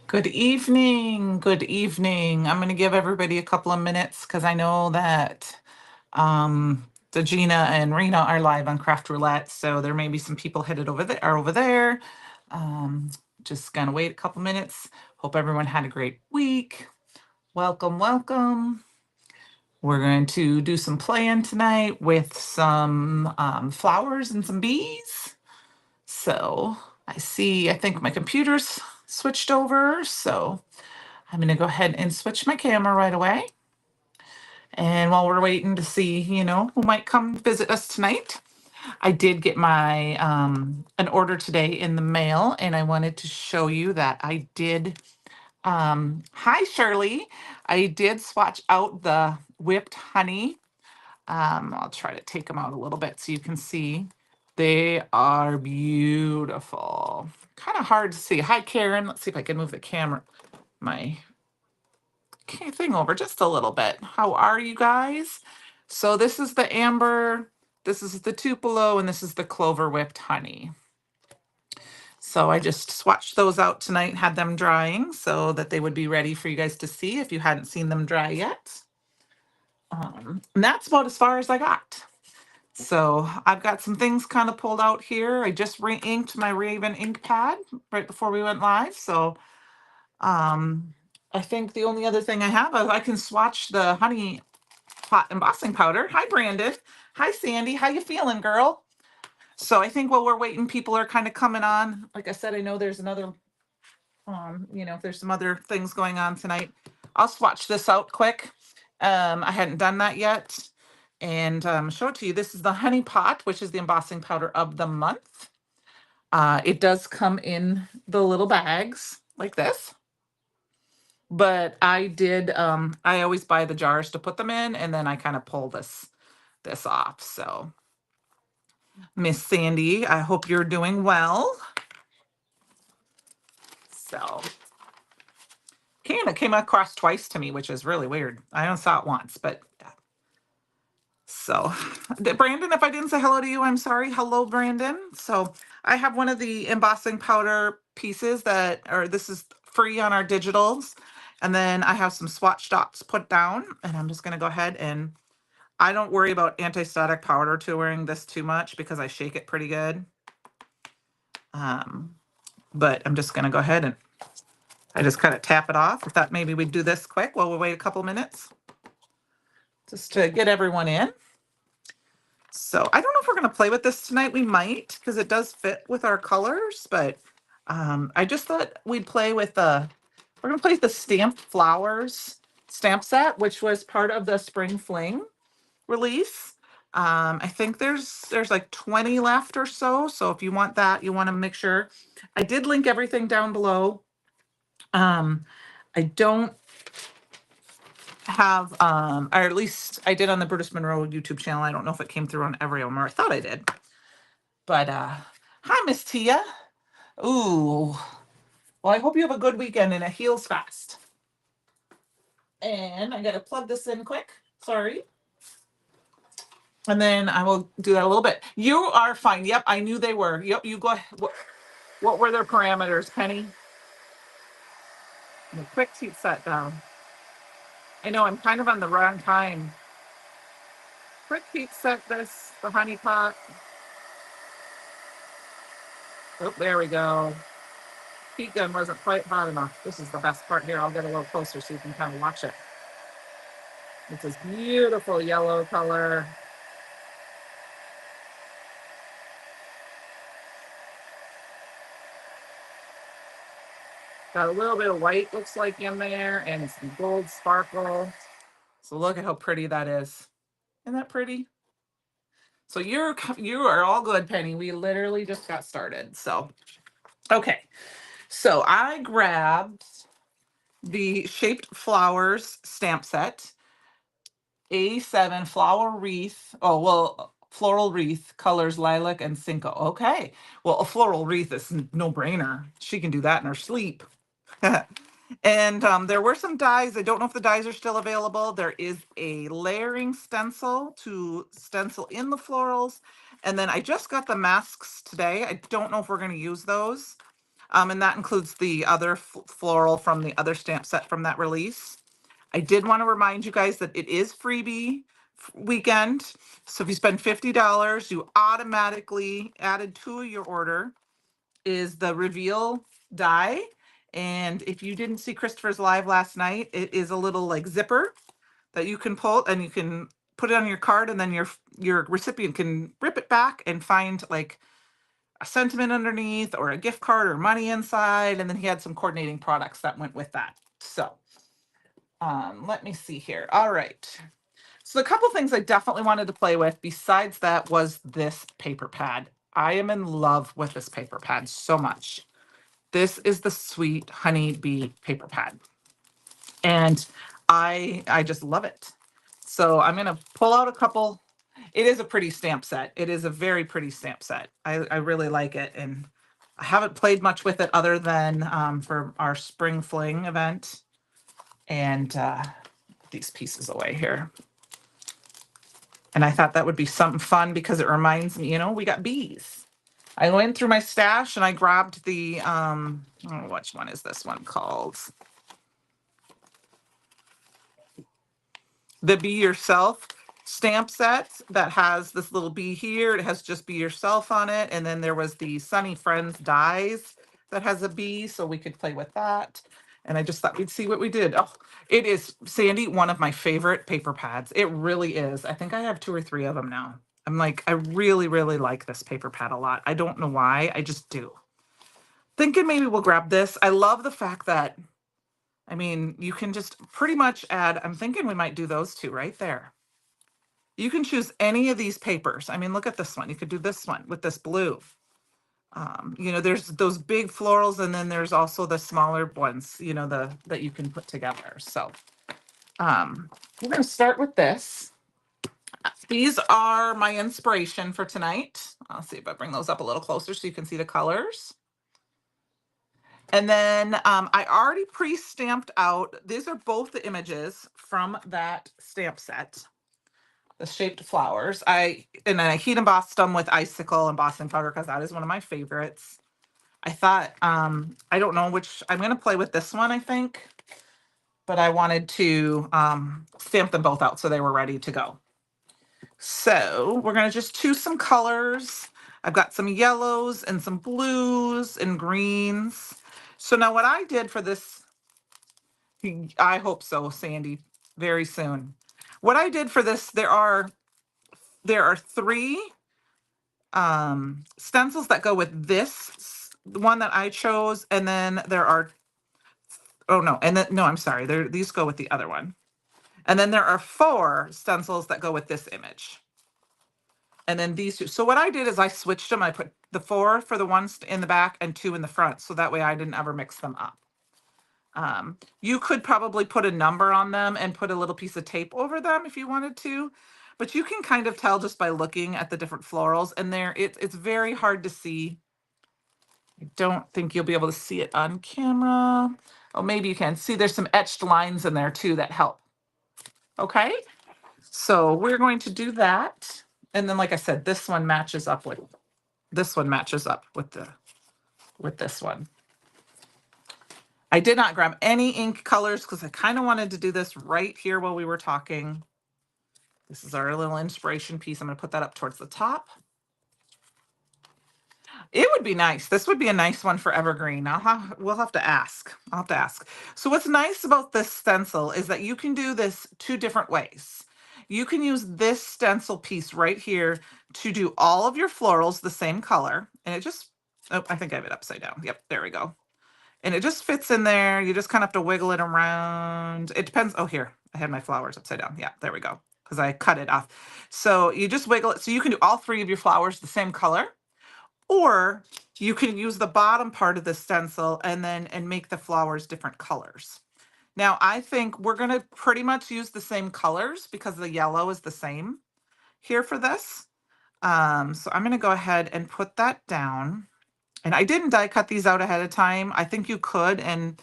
Good evening. Good evening. I'm going to give everybody a couple of minutes because I know that Gina and Rena are live on Craft Roulette, so there may be some people headed over there. Um, just gonna wait a couple minutes. Hope everyone had a great week. Welcome, welcome. We're going to do some playing tonight with some flowers and some bees. So I think my computer's switched over, so I'm going to go ahead and switch my camera right away. And while we're waiting to see, who might come visit us tonight, I did get my an order today in the mail, and I wanted to show you that I did. Hi, Shirley. I did swatch out the whipped honey. I'll try to take them out a little bit so you can see. They are beautiful. Kind of hard to see. Hi, Karen. Let's see if I can move the camera, my thing over just a little bit. How are you guys? So this is the amber, this is the Tupelo, and this is the clover whipped honey. So I just swatched those out tonight, had them drying so that they would be ready for you guys to see if you hadn't seen them dry yet. And that's about as far as I got. So I've got some things kind of pulled out here. I just re-inked my Raven ink pad right before we went live. So I think the only other thing I have is I can swatch the honey pot embossing powder. Hi, Brandon. Hi, Sandy. How you feeling, girl? So I think while we're waiting, people are kind of coming on. Like I said, I know there's another, if there's some other things going on tonight. I'll swatch this out quick. I hadn't done that yet. And show it to you. This is the honey pot, which is the embossing powder of the month. It does come in the little bags like this. But I always buy the jars to put them in, and then I kind of pull this off. So Miss Sandy, I hope you're doing well. So Canada came across twice to me, which is really weird. I only saw it once, but so Brandon, if I didn't say hello to you, I'm sorry. Hello, Brandon. So I have one of the embossing powder pieces this is free on our digitals. And then I have some swatch dots put down, and I'm just going to go ahead and I don't worry about anti-static powder wearing this too much because I shake it pretty good. But I'm just going to go ahead and I just kind of tap it off. I thought maybe we'd do this quick while we wait a couple minutes just to get everyone in. So I don't know if we're going to play with this tonight. We might because it does fit with our colors, but I just thought we'd play with we're going to play with the Stamped Flowers stamp set, which was part of the Spring Fling release. I think there's like 20 left or so. So if you want that, you want to make sure. I did link everything down below. I don't have, or at least I did on the Brutus Monroe YouTube channel. I don't know if it came through on every one, or I thought I did. But hi, Miss Tia. Ooh. Well, I hope you have a good weekend and it heals fast. And I gotta plug this in quick. Sorry. And then I will do that a little bit. You are fine. Yep, I knew they were. Yep, you go ahead. What were their parameters, Penny? The quick heat set down. I know I'm kind of on the wrong time. Quick heat set this, the honey pot. Oh, there we go. Heat gun wasn't quite hot enough. This is the best part here. I'll get a little closer so you can kind of watch it. It's this beautiful yellow color. Got a little bit of white, looks like, in there, and some gold sparkle. So look at how pretty that is. Isn't that pretty? So you are all good, Penny. We literally just got started. So, okay. So I grabbed the Shaped Flowers stamp set, A7 flower wreath. Oh, well, floral wreath, colors lilac and cinco. Okay. Well, a floral wreath is no brainer. She can do that in her sleep. And there were some dies. I don't know if the dies are still available. There is a layering stencil to stencil in the florals. And then I just got the masks today. I don't know if we're going to use those. And that includes the other floral from the other stamp set from that release. I did want to remind you guys that it is freebie weekend. So if you spend $50, you automatically added to your order is the reveal die. And if you didn't see Christopher's live last night, it is a little like zipper that you can pull and you can put it on your card, and then your recipient can rip it back and find like a sentiment underneath or a gift card or money inside. And then he had some coordinating products that went with that. So let me see here. All right. So a couple things I definitely wanted to play with besides that was this paper pad. I am in love with this paper pad so much. This is the Sweet Honey Bee paper pad. And I just love it. So I'm going to pull out a couple. It is a pretty stamp set. It is a very pretty stamp set. I really like it. And I haven't played much with it other than for our spring fling event. And these pieces away here. And I thought that would be something fun because it reminds me, we got bees. I went through my stash and I grabbed the, which one is this one called? The Be Yourself stamp set that has this little bee here. It has just Be Yourself on it. And then there was the Sunny Friends dies that has a bee, so we could play with that. And I just thought we'd see what we did. Oh, it is, Sandy, one of my favorite paper pads. It really is. I think I have 2 or 3 of them now. I'm like, I really, really like this paper pad a lot. I don't know why. I just do. Thinking maybe we'll grab this. I love the fact that, I mean, you can just pretty much add, I'm thinking we might do those 2 right there. You can choose any of these papers. I mean, look at this one. You could do this one with this blue. There's those big florals, and then there's also the smaller ones, that you can put together. So we're going to start with this. These are my inspiration for tonight. I'll see if I bring those up a little closer so you can see the colors. And then I already pre-stamped out. These are both the images from that stamp set. The shaped flowers. I heat embossed them with icicle embossing powder because that is one of my favorites. I thought, I don't know which, I'm going to play with this one, I think, but I wanted to stamp them both out so they were ready to go. So we're going to just choose some colors. I've got some yellows and some blues and greens. So now what I did for this, I hope so, Sandy, very soon. What I did for this, there are 3 stencils that go with this one that I chose, and then there are, I'm sorry, these go with the other one. And then there are 4 stencils that go with this image. And then these 2. So what I did is I switched them. I put the 4 for the ones in the back and 2 in the front, so that way I didn't ever mix them up. You could probably put a number on them and put a little piece of tape over them if you wanted to, but you can kind of tell just by looking at the different florals, and it's very hard to see. I don't think you'll be able to see it on camera. Oh, maybe you can see there's some etched lines in there too that help. Okay, so we're going to do that. And then, like I said, this one matches up with this one. I did not grab any ink colors because I kind of wanted to do this right here while we were talking. This is our little inspiration piece. I'm going to put that up towards the top. It would be nice. This would be a nice one for evergreen. We'll have to ask. I'll have to ask. So what's nice about this stencil is that you can do this 2 different ways. You can use this stencil piece right here to do all of your florals the same color. And it just, oh, I think I have it upside down. Yep, there we go. And it just fits in there. You just kind of have to wiggle it around. It depends. Oh, here, I had my flowers upside down. Yeah, there we go. Because I cut it off. So you just wiggle it. So you can do all 3 of your flowers the same color. Or you can use the bottom part of the stencil and make the flowers different colors. Now, I think we're going to pretty much use the same colors because the yellow is the same here for this. So I'm going to go ahead and put that down. And I didn't die cut these out ahead of time. I think you could, and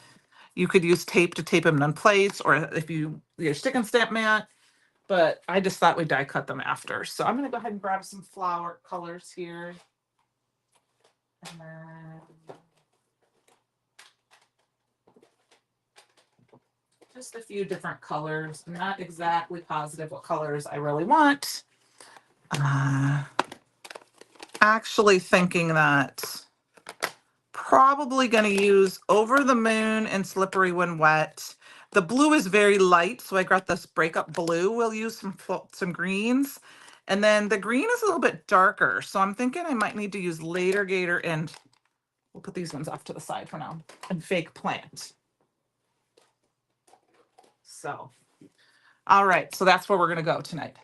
you could use tape to tape them in place, or if your stick and stamp mat, but I just thought we'd die cut them after. So I'm going to go ahead and grab some flower colors here. And then just a few different colors. I'm not exactly positive what colors I really want. Actually thinking that probably going to use Over the Moon and Slippery When Wet. The blue is very light, so I got this breakup blue. We'll use some greens. And then the green is a little bit darker, so I'm thinking I might need to use Later Gator and we'll put these ones off to the side for now, and Fake Plant. So, all right, so that's where we're going to go tonight.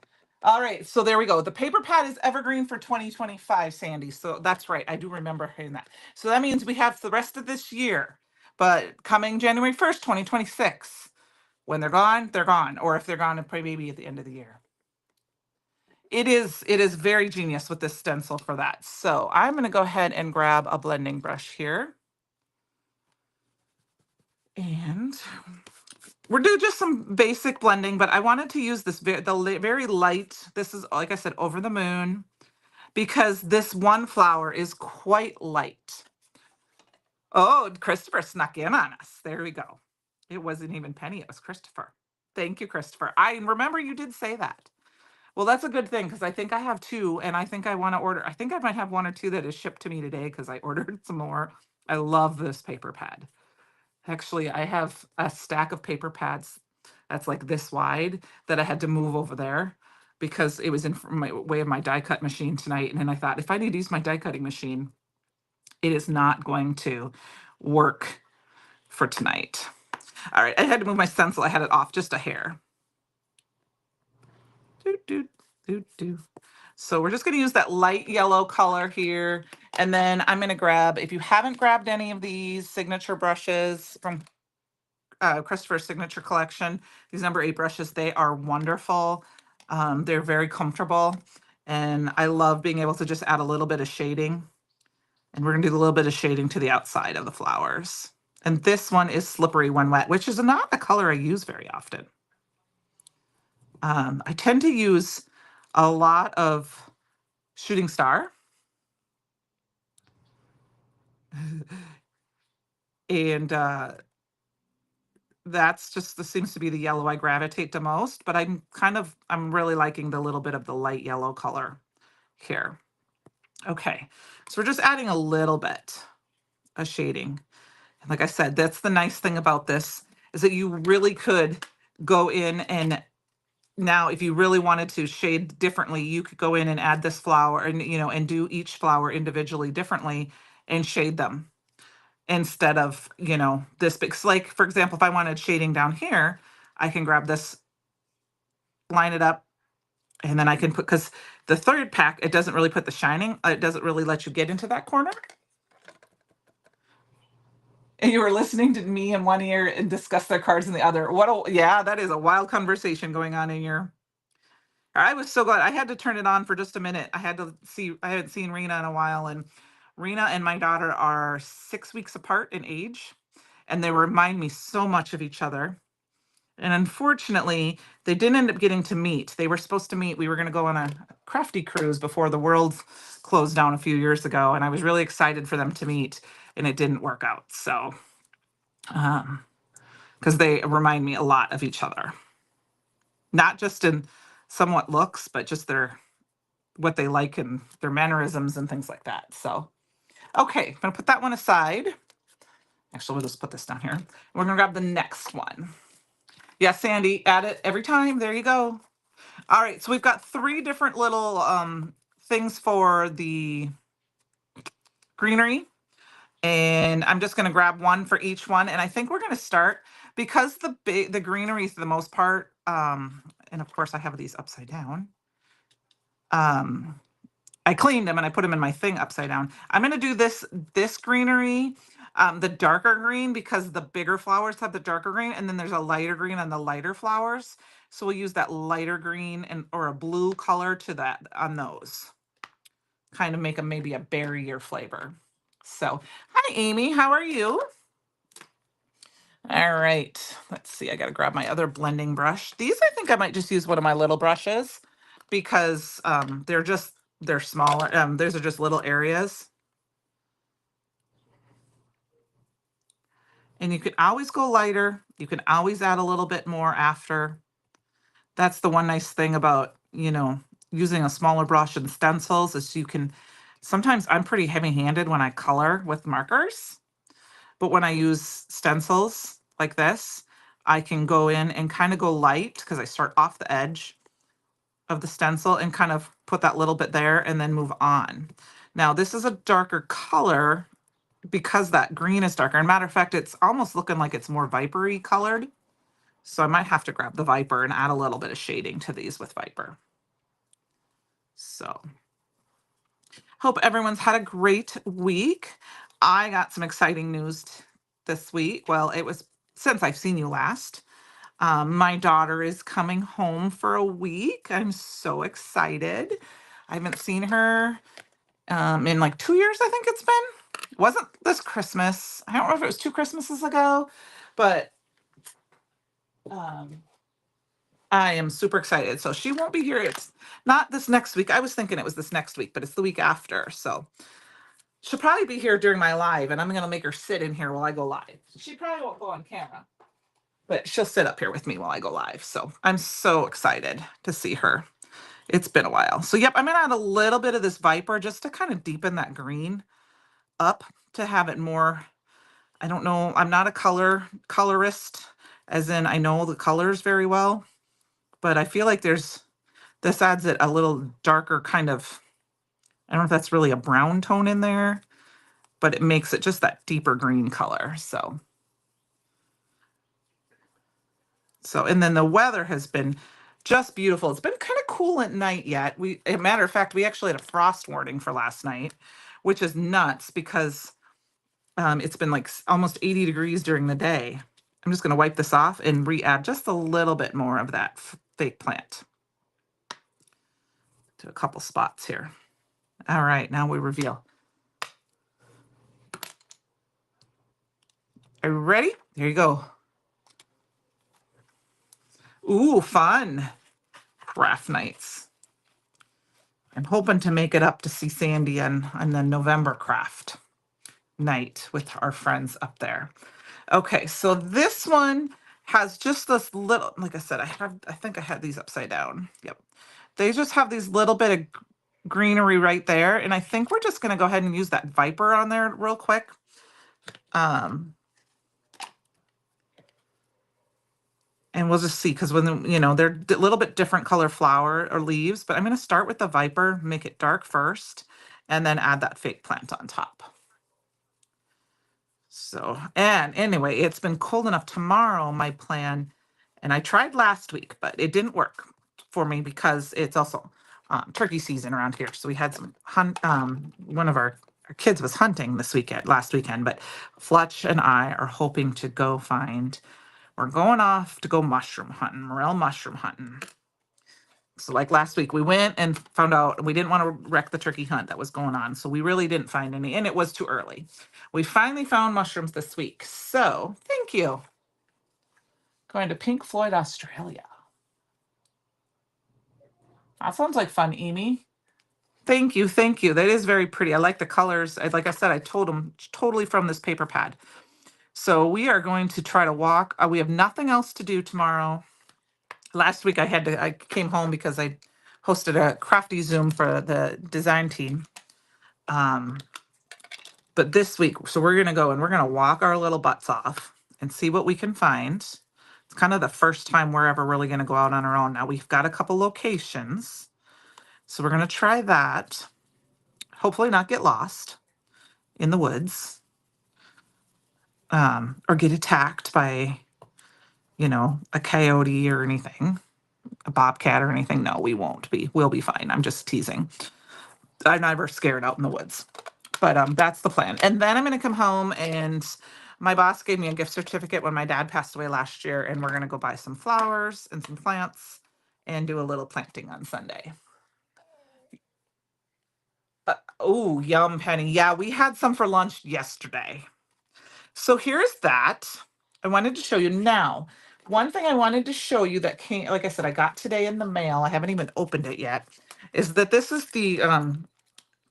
All right, so there we go. The paper pad is evergreen for 2025, Sandy. So that's right. I do remember hearing that. So that means we have the rest of this year. But coming January 1st, 2026, when they're gone, they're gone. Or if they're gone, it'll probably be at the end of the year. It is very genius with this stencil for that. So I'm going to go ahead and grab a blending brush here. And we're doing just some basic blending, but I wanted to use this very light. This is, like I said, Over the Moon, because this one flower is quite light. Oh, Christopher snuck in on us. There we go. It wasn't even Penny, it was Christopher. Thank you, Christopher. I remember you did say that. Well, that's a good thing because I think I have two and I think I want to order. I think I might have one or two that is shipped to me today because I ordered some more. I love this paper pad. Actually, I have a stack of paper pads that's like this wide that I had to move over there because it was in my way of my die cut machine tonight. And then I thought, if I need to use my die cutting machine, it is not going to work for tonight. All right, I had to move my stencil. I had it off just a hair. So we're just going to use that light yellow color here. And then I'm going to grab, if you haven't grabbed any of these signature brushes from Christopher's Signature Collection, these number 8 brushes, they are wonderful. They're very comfortable. And I love being able to just add a little bit of shading. And we're going to do a little bit of shading to the outside of the flowers. And this one is Slippery When Wet, which is not a color I use very often. I tend to use a lot of Shooting Star. And that's just, this seems to be the yellow I gravitate the most, but I'm really liking the little bit of the light yellow color here. Okay, so we're just adding a little bit of shading. And like I said, that's the nice thing about this, is that you really could go in and now if you really wanted to shade differently, you could go in and add this flower and, you know, and do each flower individually differently and shade them instead of, you know, this big. Like, for example, if I wanted shading down here, I can grab this, line it up, and then I can put, because the third pack, it doesn't really put the shining, it doesn't really let you get into that corner. And you were listening to me in one ear and discuss their cards in the other. Yeah, that is a wild conversation going on in your. I was so glad I had to turn it on for just a minute. I hadn't seen Rena in a while, and Rena and my daughter are 6 weeks apart in age, and they remind me so much of each other. And unfortunately, they didn't end up getting to meet. They were supposed to meet. We were going to go on a crafty cruise before the world closed down a few years ago, and I was really excited for them to meet, and it didn't work out. So, because they remind me a lot of each other, not just in somewhat looks, but just what they like and their mannerisms and things like that. So, okay, I'm gonna put that one aside. Actually, we'll just put this down here. We're gonna grab the next one. Yeah, Sandy, add it every time. There you go. All right, so we've got 3 different little things for the greenery. And I'm just going to grab one for each one. And I think we're going to start, because the greenery is the most part. And of course I have these upside down. I cleaned them and I put them in my thing upside down. I'm going to do this greenery, the darker green, because the bigger flowers have the darker green, and then there's a lighter green on the lighter flowers. So we'll use that lighter green or a blue color to that on those. Kind of make them maybe a berrier flavor. So, hi, Amy. How are you? All right. Let's see. I got to grab my other blending brush. These, I think I might just use one of my little brushes because they're smaller. Those are just little areas. And you can always go lighter. You can always add a little bit more after. That's the one nice thing about, using a smaller brush and stencils is you can, sometimes I'm pretty heavy-handed when I color with markers, but when I use stencils like this, I can go in and kind of go light because I start off the edge of the stencil and kind of put that little bit there and then move on. Now this is a darker color because that green is darker. And matter of fact, it's almost looking like it's more vipery colored. So I might have to grab the Viper and add a little bit of shading to these with Viper. So hope everyone's had a great week. I got some exciting news this week. Well, it was since I've seen you last. My daughter is coming home for a week. I'm so excited. I haven't seen her in like 2 years, I think it's been. It wasn't this Christmas. I don't know if it was 2 Christmases ago, but I am super excited. So she won't be here. It's not this next week. I was thinking it was this next week, but it's the week after. So she'll probably be here during my live, and I'm going to make her sit in here while I go live. She probably won't go on camera, but she'll sit up here with me while I go live. So I'm so excited to see her. It's been a while. So yep, I'm going to add a little bit of this Viper just to kind of deepen that green up to have it more. I don't know. I'm not a colorist, as in I know the colors very well, but I feel like this adds it a little darker kind of, I don't know if that's really a brown tone in there, but it makes it just that deeper green color. So, and then the weather has been just beautiful. It's been kind of cool at night yet. As a matter of fact, we actually had a frost warning for last night, which is nuts because it's been like almost 80 degrees during the day. I'm just going to wipe this off and re-add just a little bit more of that fake plant to a couple spots here. All right, now we reveal. Are you ready? Here you go. Ooh, fun. Craft nights. I'm hoping to make it up to see Sandy on the November craft night with our friends up there. Okay, so this one has just this little, like I said, I think I had these upside down. Yep. They just have these little bit of greenery right there. And I think we're just going to go ahead and use that Viper on there real quick. And we'll just see, because when, they're a little bit different color flower or leaves, but I'm going to start with the Viper, make it dark first, and then add that fake plant on top. So, and anyway, it's been cold enough. Tomorrow, my plan, and I tried last week, but it didn't work for me because it's also turkey season around here. So we had some one of our kids was hunting last weekend, but Fletch and I are hoping to go we're going off to go mushroom hunting, morel mushroom hunting. So like last week, we went and found out we didn't want to wreck the turkey hunt that was going on. So we really didn't find any, and it was too early. We finally found mushrooms this week. So thank you. Going to Pink Floyd, Australia. That sounds like fun, Amy. Thank you. Thank you. That is very pretty. I like the colors. Like I said, I told them totally from this paper pad. So we are going to try to walk. We have nothing else to do tomorrow. Last week I came home because I hosted a crafty Zoom for the design team. But this week, so we're going to go and we're going to walk our little butts off and see what we can find. It's kind of the first time we're ever really going to go out on our own. Now we've got a couple locations. So we're going to try that. Hopefully not get lost in the woods. Or get attacked by, a coyote or anything, a bobcat or anything. No, we won't be. We'll be fine. I'm just teasing. I'm never scared out in the woods. But that's the plan. And then I'm going to come home, and my boss gave me a gift certificate when my dad passed away last year, and we're going to go buy some flowers and some plants and do a little planting on Sunday. Oh, yum, Penny. Yeah, we had some for lunch yesterday. So here's that. I wanted to show you now. One thing I wanted to show you that came, like I said, I got today in the mail. I haven't even opened it yet. Is that this is the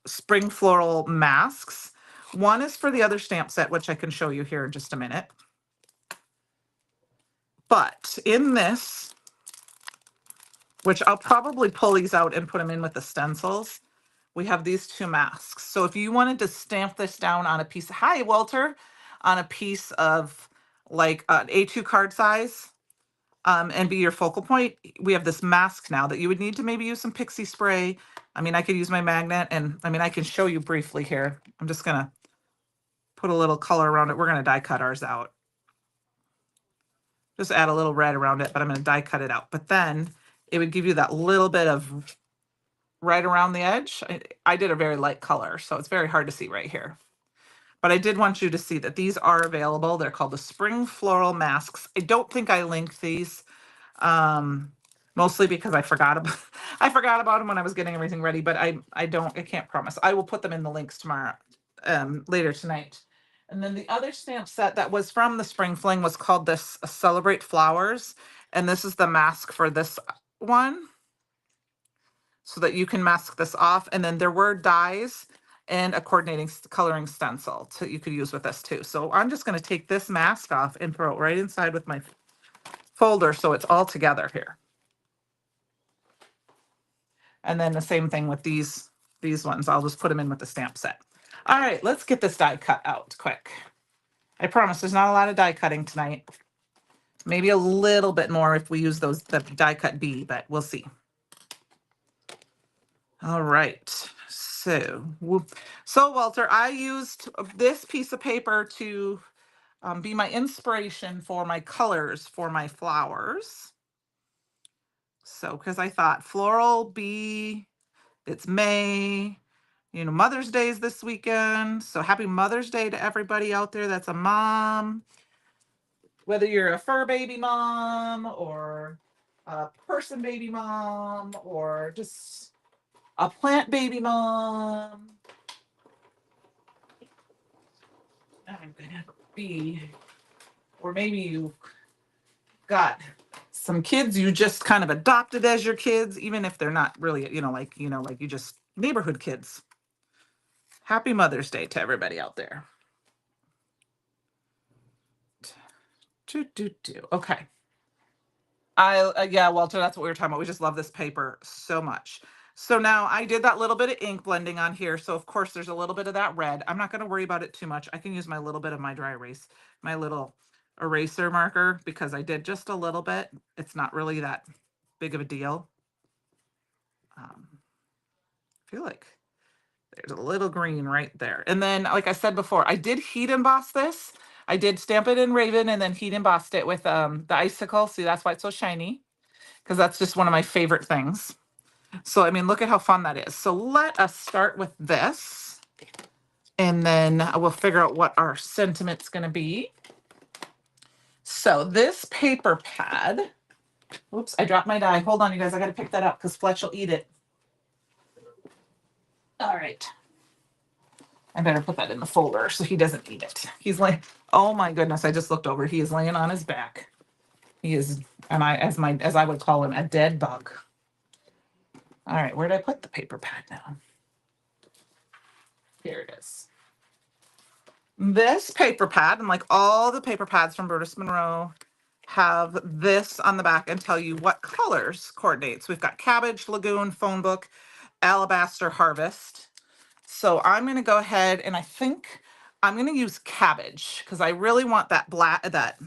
spring floral masks. One is for the other stamp set, which I can show you here in just a minute. But in this, which I'll probably pull these out and put them in with the stencils, we have these two masks. So if you wanted to stamp this down on a piece, hi Walter, on a piece of like an A2 card size, and be your focal point, we have this mask now that you would need to maybe use some pixie spray. I mean, I could use my magnet, and I mean, I can show you briefly here. I'm just gonna put a little color around it. We're gonna die cut ours out. Just add a little red around it, but I'm gonna die cut it out. But then it would give you that little bit of right around the edge. I did a very light color, so it's very hard to see right here. But I did want you to see that these are available. They're called the Spring Floral Masks. I don't think I linked these, mostly because I forgot about I forgot about them when I was getting everything ready. But I can't promise. I will put them in the links tomorrow, later tonight. And then the other stamp set that was from the Spring Fling was called this Celebrate Flowers, and this is the mask for this one, so that you can mask this off. And then there were dies and a coordinating coloring stencil that you could use with this too. So I'm just going to take this mask off and throw it right inside with my folder so it's all together here. And then the same thing with these ones. I'll just put them in with the stamp set. All right, let's get this die cut out quick. I promise there's not a lot of die cutting tonight. Maybe a little bit more if we use the die cut B, but we'll see. All right. So Walter, I used this piece of paper to be my inspiration for my colors for my flowers. So, because I thought floral bee, it's May, you know, Mother's Day is this weekend. So happy Mother's Day to everybody out there that's a mom. Whether you're a fur baby mom or a person baby mom or just a plant baby mom. I'm gonna be, or maybe you got some kids you just kind of adopted as your kids, even if they're not really, like you just neighborhood kids. Happy Mother's Day to everybody out there. Okay. Yeah, Walter, that's what we were talking about. We just love this paper so much. So now I did that little bit of ink blending on here. So of course there's a little bit of that red. I'm not going to worry about it too much. I can use my little bit of my dry erase, my little eraser marker, because I did just a little bit. It's not really that big of a deal. I feel like there's a little green right there. And then, like I said before, I did heat emboss this. I did stamp it in Raven and then heat embossed it with the icicle. See, that's why it's so shiny, because that's just one of my favorite things. So, I mean, look at how fun that is. So let us start with this, and then we'll figure out what our sentiment's going to be. So this paper pad, oops, I dropped my die. Hold on, you guys. I got to pick that up because Fletch will eat it. All right. I better put that in the folder so he doesn't eat it. He's like, oh my goodness, I just looked over. He is laying on his back. He is, and as I would call him, a dead bug. All right, where did I put the paper pad now? Here it is. This paper pad, and like all the paper pads from Burtis Monroe, have this on the back and tell you what colors coordinates. We've got Cabbage, Lagoon, Phone Book, Alabaster, Harvest. So I'm going to go ahead and I think I'm going to use Cabbage because I really want that that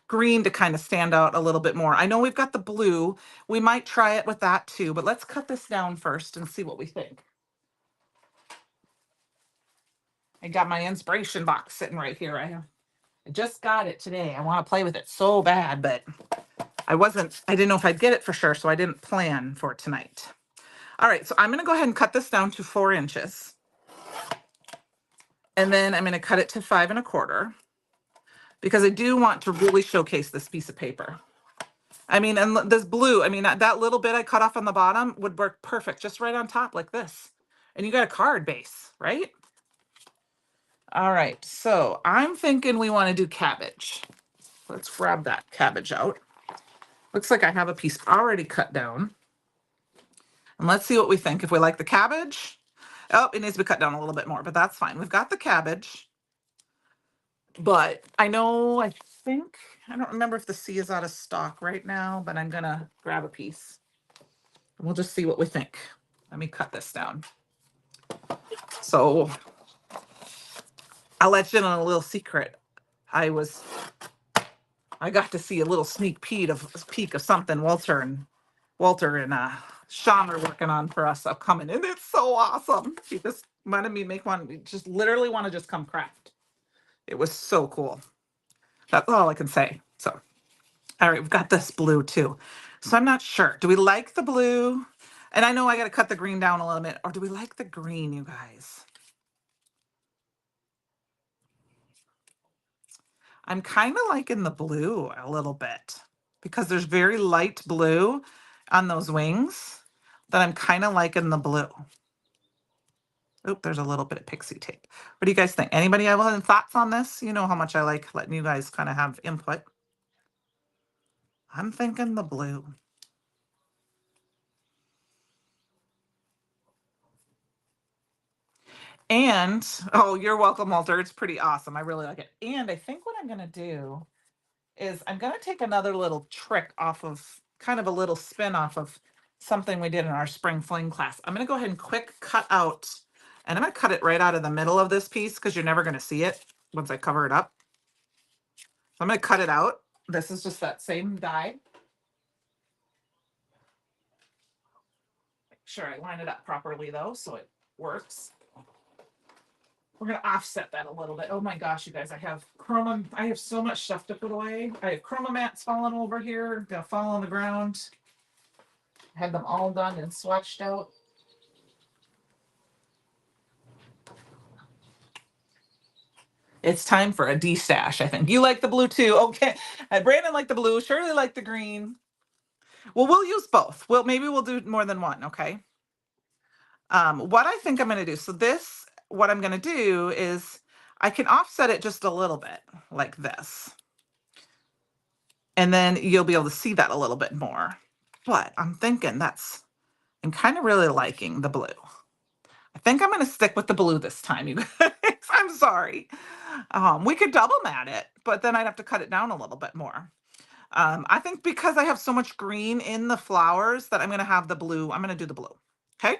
green to kind of stand out a little bit more. I know we've got the blue. We might try it with that too, but let's cut this down first and see what we think. I got my inspiration box sitting right here. I just got it today. I want to play with it so bad, but I didn't know if I'd get it for sure, so I didn't plan for tonight. All right, so I'm going to go ahead and cut this down to 4 inches. And then I'm going to cut it to 5 1/4 because I do want to really showcase this piece of paper. I mean, and this blue, I mean, that little bit I cut off on the bottom would work perfect just right on top like this. And you got a card base, right? All right, so I'm thinking we want to do Cabbage. Let's grab that Cabbage out. Looks like I have a piece already cut down. And let's see what we think. If we like the Cabbage, oh, it needs to be cut down a little bit more, but that's fine. We've got the Cabbage. But I know, I think, I don't remember if the C is out of stock right now, but I'm gonna grab a piece. We'll just see what we think. Let me cut this down. So I'll let you in on a little secret. I got to see a little sneak peek of something Walter and Sean are working on for us upcoming, and it's so awesome. She just wanted me to make one. We just literally want to just come craft. It was so cool. That's all I can say. So, all right, we've got this blue too. So I'm not sure. Do we like the blue? And I know I got to cut the green down a little bit, or do we like the green, you guys? I'm kind of liking the blue a little bit because there's very light blue on those wings that I'm kind of liking the blue. Oop, there's a little bit of pixie tape. What do you guys think? Anybody have any thoughts on this? You know how much I like letting you guys kind of have input. I'm thinking the blue. And, oh, you're welcome, Walter. It's pretty awesome. I really like it. And I think what I'm going to do is I'm going to take another little trick off of, kind of a little spin off of something we did in our spring fling class. I'm going to go ahead and quick cut out, and I'm going to cut it right out of the middle of this piece because you're never going to see it once I cover it up. So I'm going to cut it out. This is just that same die. Make sure I line it up properly though, so it works. We're gonna offset that a little bit. Oh my gosh, you guys, I have so much stuff to put away. I have chroma mats falling over here, gonna fall on the ground. I had them all done and swatched out. It's time for a de-stash, I think. You like the blue too. Okay. Brandon liked the blue, Shirley liked the green. Well, we'll use both. Maybe we'll do more than one, okay? What I think I'm gonna do, what I'm gonna do is I can offset it just a little bit like this. And then you'll be able to see that a little bit more. But I'm thinking I'm kind of really liking the blue. I think I'm going to stick with the blue this time, you guys. I'm sorry. We could double mat it, but then I'd have to cut it down a little bit more. I think because I have so much green in the flowers that I'm going to have the blue. I'm going to do the blue. Okay.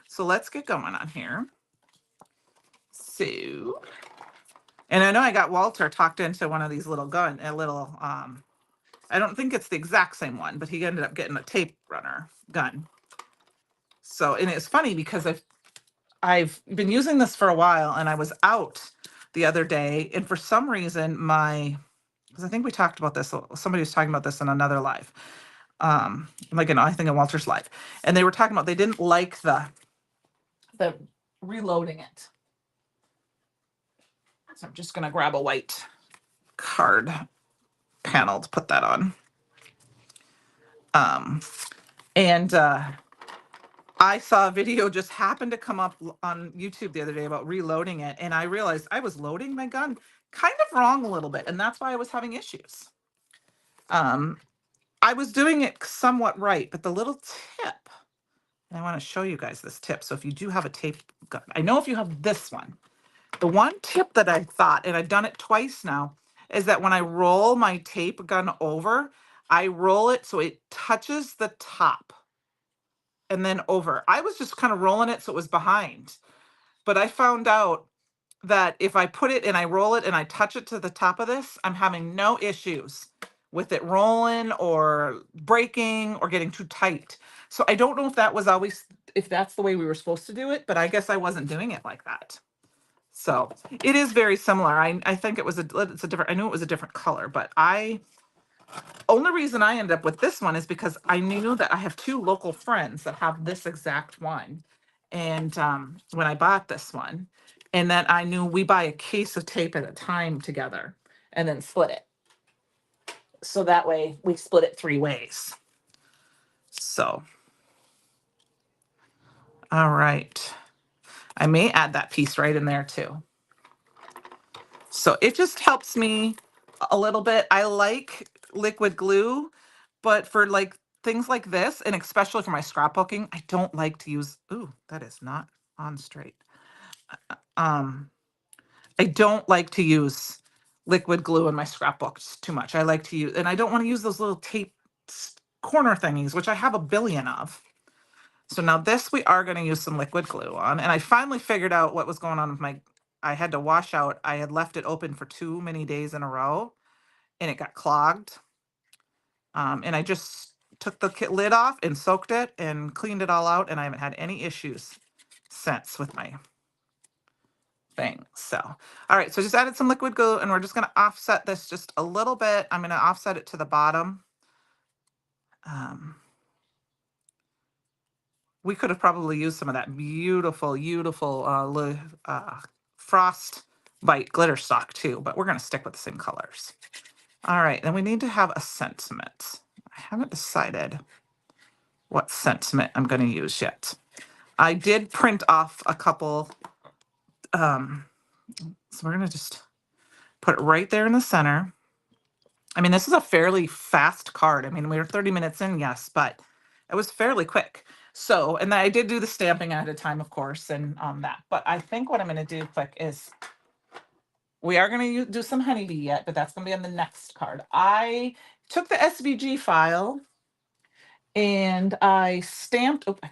So let's get going on here. So, and I know I got Walter talked into one of these I don't think it's the exact same one, but he ended up getting a tape runner gun. So, and it's funny because I've been using this for a while, and I was out the other day, and for some reason because I think we talked about this, somebody was talking about this in another live, I think in Walter's live, and they were talking about they didn't like the reloading it. So I'm just gonna grab a white card panel to put that on. And I saw a video just happened to come up on YouTube the other day about reloading it, and I realized I was loading my gun kind of wrong a little bit, and that's why I was having issues. I was doing it somewhat right, but the little tip, and I want to show you guys this tip. So if you do have a tape gun, I know if you have this one, the one tip that I thought, and I've done it twice now, is that when I roll my tape gun over, I roll it so it touches the top and then over. I was just kind of rolling it so it was behind. But I found out that if I put it and I roll it and I touch it to the top of this, I'm having no issues with it rolling or breaking or getting too tight. So I don't know if that's the way we were supposed to do it, but I guess I wasn't doing it like that. So it is very similar. I think it's a different, I knew it was a different color, but only reason I ended up with this one is because I knew that I have two local friends that have this exact one. And when I bought this one, and then I knew we buy a case of tape at a time together and then split it. So that way we split it 3 ways. So, all right. I may add that piece right in there too. So it just helps me a little bit. I like liquid glue, but for like things like this, and especially for my scrapbooking, I don't like to use, ooh, that is not on straight. I don't like to use liquid glue in my scrapbooks too much. I like to use, and I don't want to use those little tape corner thingies, which I have a billion of. So now this we are going to use some liquid glue on. And I finally figured out what was going on with I had to wash out. I had left it open for too many days in a row and it got clogged. And I just took the lid off and soaked it and cleaned it all out. And I haven't had any issues since with my thing. So, all right. So just added some liquid glue and we're just going to offset this just a little bit. I'm going to offset it to the bottom. We could have probably used some of that beautiful, beautiful frost bite glitter stock too, but we're going to stick with the same colors. All right, then we need to have a sentiment. I haven't decided what sentiment I'm going to use yet. I did print off a couple, so we're going to just put it right there in the center. I mean, this is a fairly fast card. I mean, we were 30 minutes in, yes, but it was fairly quick. So, and I did do the stamping at a time, of course, and that. But I think what I'm going to do quick is we are going to do some honeybee yet, but that's going to be on the next card. I took the SVG file and I stamped. Oh, I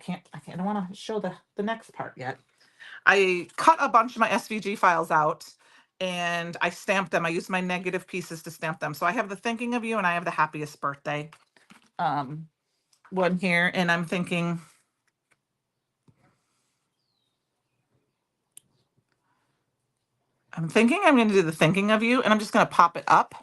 don't want to show the next part yet. I cut a bunch of my SVG files out and I stamped them. I used my negative pieces to stamp them. So I have the thinking of you and I have the happiest birthday one here. And I'm thinking I'm going to do the thinking of you and I'm just going to pop it up.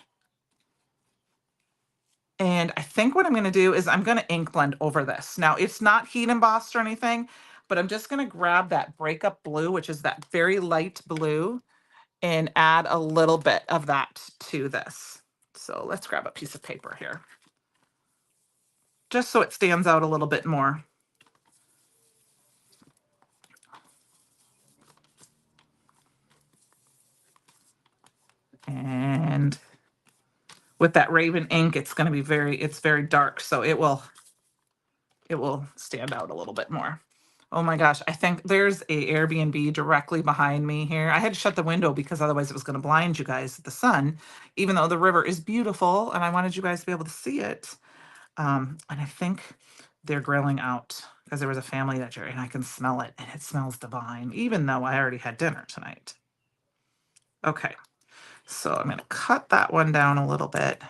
And I think what I'm going to do is I'm going to ink blend over this. Now it's not heat embossed or anything, but I'm just going to grab that breakup blue, which is that very light blue, and add a little bit of that to this. So let's grab a piece of paper here, just so it stands out a little bit more. And with that Raven ink, it's going to be it's very dark, so it will stand out a little bit more. Oh my gosh, I think there's a Airbnb directly behind me here. I had to shut the window because otherwise it was going to blind you guys, the sun, even though the river is beautiful and I wanted you guys to be able to see it. And I think they're grilling out because there was a family that year and I can smell it and it smells divine, even though I already had dinner tonight. Okay, so I'm going to cut that one down a little bit.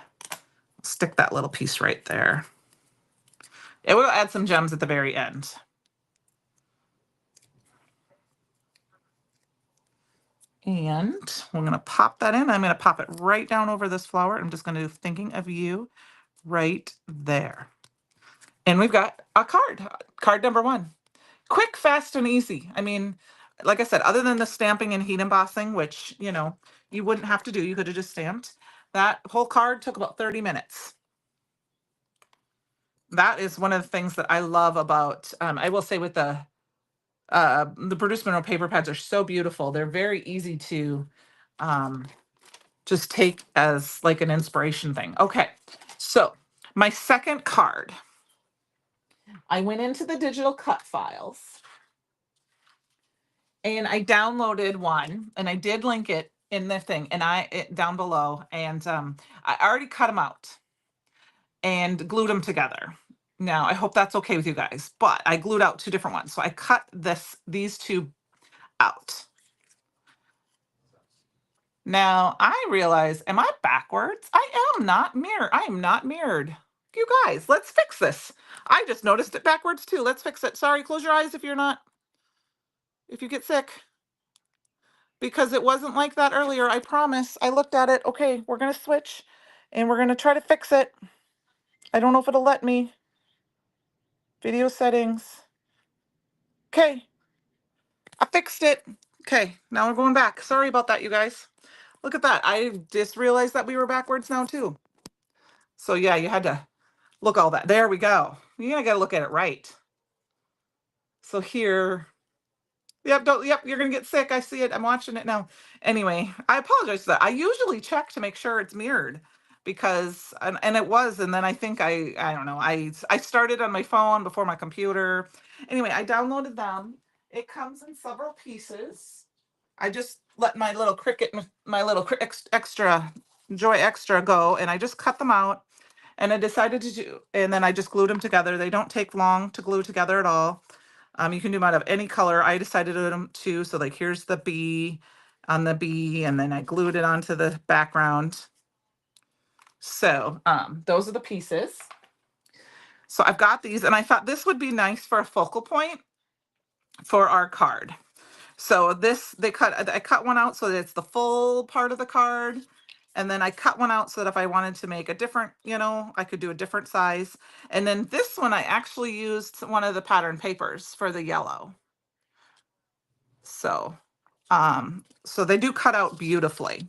Stick that little piece right there. It will add some gems at the very end. And we're going to pop that in. I'm going to pop it right down over this flower. I'm just going to do thinking of you right there. And we've got a card number 1. Quick, fast, and easy. I mean, like I said, other than the stamping and heat embossing, which, you know, you wouldn't have to do, you could have just stamped. That whole card took about 30 minutes. That is one of the things that I love about, I will say with the produced mineral paper pads are so beautiful. They're very easy to just take as like an inspiration thing. Okay, so my second card, I went into the digital cut files and I downloaded one and I did link it in the thing and down below, and I already cut them out and glued them together. Now I hope that's okay with you guys, but I glued out 2 different ones. So I cut these 2 out. Now I realize, am I backwards? I am not mirrored. I am not mirrored. You guys, let's fix this. I just noticed it backwards too. Let's fix it. Sorry, close your eyes if you get sick. Because it wasn't like that earlier, I promise. I looked at it. Okay, we're going to switch and we're going to try to fix it. I don't know if it'll let me. Video settings. Okay, I fixed it. Okay, now we're going back. Sorry about that, you guys. Look at that. I just realized that we were backwards now too. So yeah, you had to look all that. There we go. You gotta look at it right. So here, yep, you're gonna get sick. I see it. I'm watching it now. Anyway, I apologize for that. I usually check to make sure it's mirrored because, and it was, and then I think I don't know. I started on my phone before my computer. Anyway, I downloaded them. It comes in several pieces. I just let my little extra Joy Extra go, and I just cut them out. And I decided to do, and then I just glued them together. They don't take long to glue together at all. You can do them out of any color. I decided to do them too. So like here's the bee on the bee, and then I glued it onto the background. So those are the pieces. So I've got these, and I thought this would be nice for a focal point for our card. So this, I cut one out so that it's the full part of the card. And then I cut one out so that if I wanted to make a different, I could do a different size. And then this one, I actually used one of the pattern papers for the yellow. So, so they do cut out beautifully.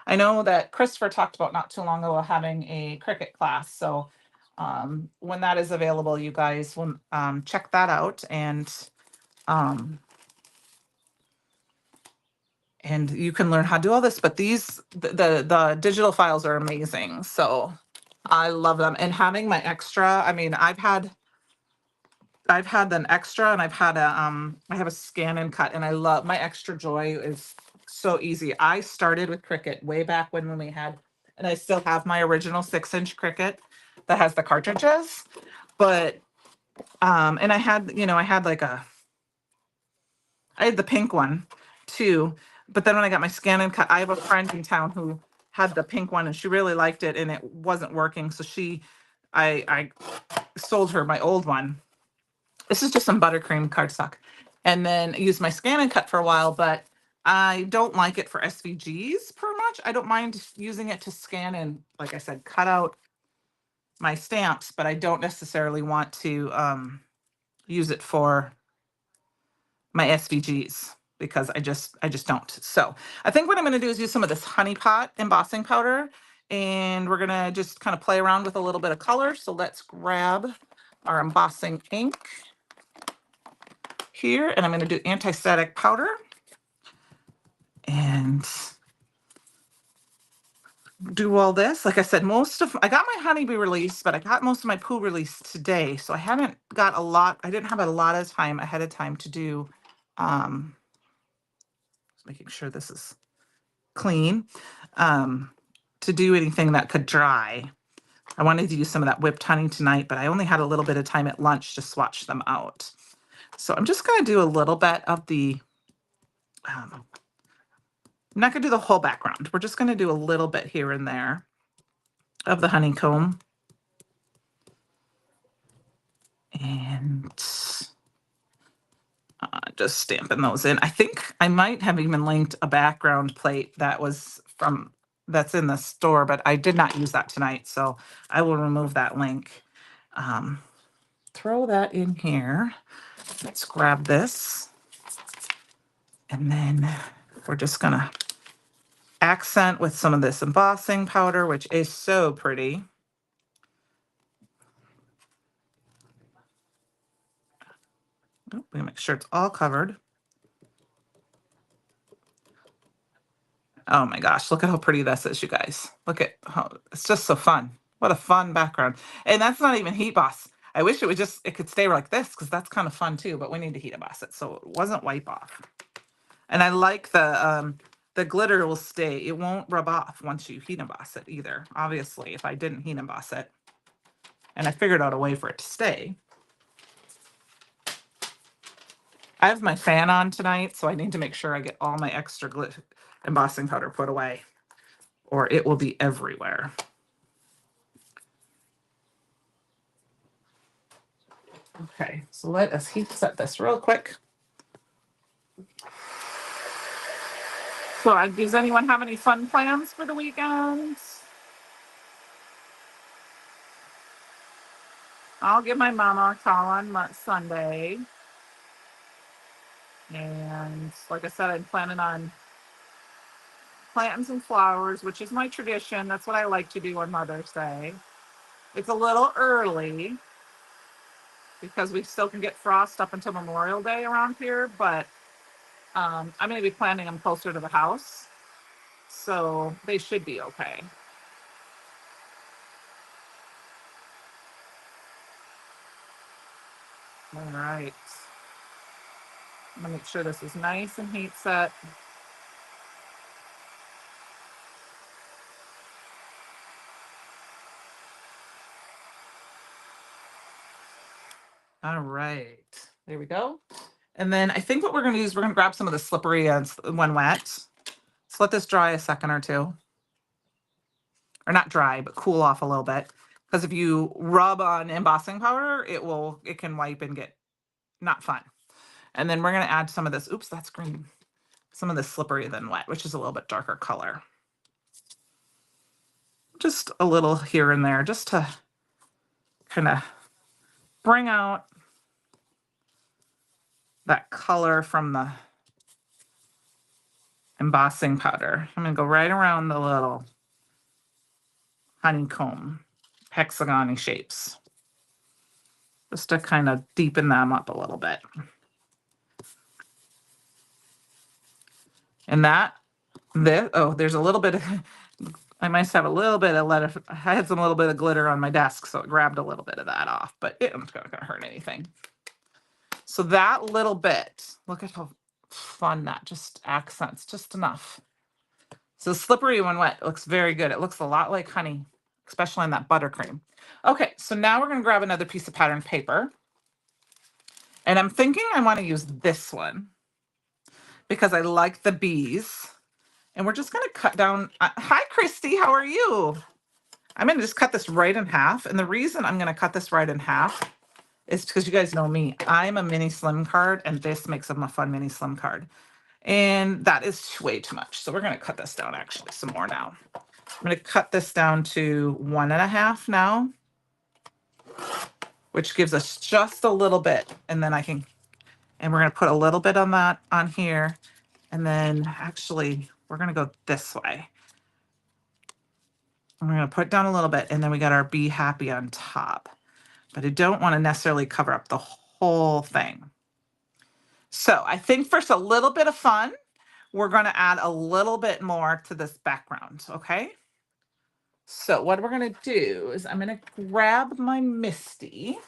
I know that Christopher talked about not too long ago having a Cricut class. So when that is available, you guys will check that out, um, and you can learn how to do all this. But the digital files are amazing. So I love them. And having my extra, I mean, I've had an extra, and I have a scan and cut, and I love my extra Joy is so easy. I started with Cricut way back when we had, and I still have my original 6-inch Cricut that has the cartridges. But and I had, I had the pink one too. But then when I got my scan and cut, I have a friend in town who had the pink one, and she really liked it, and it wasn't working. So I sold her my old one. This is just some buttercream cardstock. And then I used my scan and cut for a while, but I don't like it for SVGs per much. I don't mind using it to scan and, like I said, cut out my stamps, but I don't necessarily want to use it for my SVGs because I just don't. So I think what I'm going to do is use some of this Honey Pot embossing powder, and we're going to just kind of play around with a little bit of color. So let's grab our embossing ink here, and I'm going to do anti-static powder and do all this. Like I said, I got my honeybee release, but I got most of my poo release today. So I haven't got a lot. I didn't have a lot of time ahead of time to do, making sure this is clean, to do anything that could dry. I wanted to use some of that whipped honey tonight, but I only had a little bit of time at lunch to swatch them out. So I'm just going to do a little bit of I'm not going to do the whole background. We're just going to do a little bit here and there of the honeycomb. And just stamping those in. I think I might have even linked a background plate that's in the store, but I did not use that tonight, so I will remove that link. Throw that in here. Let's grab this. And then we're just gonna accent with some of this embossing powder, which is so pretty. Oh, we make sure it's all covered. Oh my gosh, look at how pretty this is, you guys. Look at how it's just so fun. What a fun background. And that's not even heat boss. I wish it could stay like this because that's kind of fun too, but we need to heat emboss it so it wasn't wipe off. And I like the glitter will stay. It won't rub off once you heat emboss it either. Obviously, if I didn't heat emboss it, and I figured out a way for it to stay. I have my fan on tonight, so I need to make sure I get all my extra embossing powder put away, or it will be everywhere. Okay, so let us heat set this real quick. So does anyone have any fun plans for the weekend? I'll give my mama a call on Sunday. And like I said, I'm planning on planting some flowers, which is my tradition. That's what I like to do on Mother's Day. It's a little early because we still can get frost up until Memorial Day around here, but I'm going to be planting them closer to the house, so they should be okay. All right. I'm going to make sure this is nice and heat set. All right, there we go. And then I think what we're going to use, we're going to grab some of the slippery when wet. So let this dry a second or two. Or not dry, but cool off a little bit. Because if you rub on embossing powder, it can wipe and get not fun. And then we're going to add some of this, oops, that's green. Some of this slippery than wet, which is a little bit darker color. Just a little here and there, just to kind of bring out that color from the embossing powder. I'm going to go right around the little honeycomb hexagon-y shapes, just to kind of deepen them up a little bit. And there's a little bit of, I might have a little bit of I had some little bit of glitter on my desk, so it grabbed a little bit of that off, but it's not going to hurt anything. So that little bit, look at how fun that just accents, just enough. So slippery when wet looks very good. It looks a lot like honey, especially in that buttercream. Okay, so now we're going to grab another piece of pattern paper. And I'm thinking I want to use this one because I like the bees. And we're just going to cut down. Hi, Christy. How are you? I'm going to just cut this right in half. And the reason I'm going to cut this right in half is because you guys know me. I'm a mini slim card, and this makes them a fun mini slim card. And that is way too much. So we're going to cut this down actually some more now. I'm going to cut this down to 1.5 now, which gives us just a little bit. And then and we're going to put a little bit on that on here. And then actually we're going to go this way. And we're going to put down a little bit, and then we got our Be Happy on top. But I don't want to necessarily cover up the whole thing. So I think for a little bit of fun, we're going to add a little bit more to this background, okay? So what we're going to do is I'm going to grab my Misty.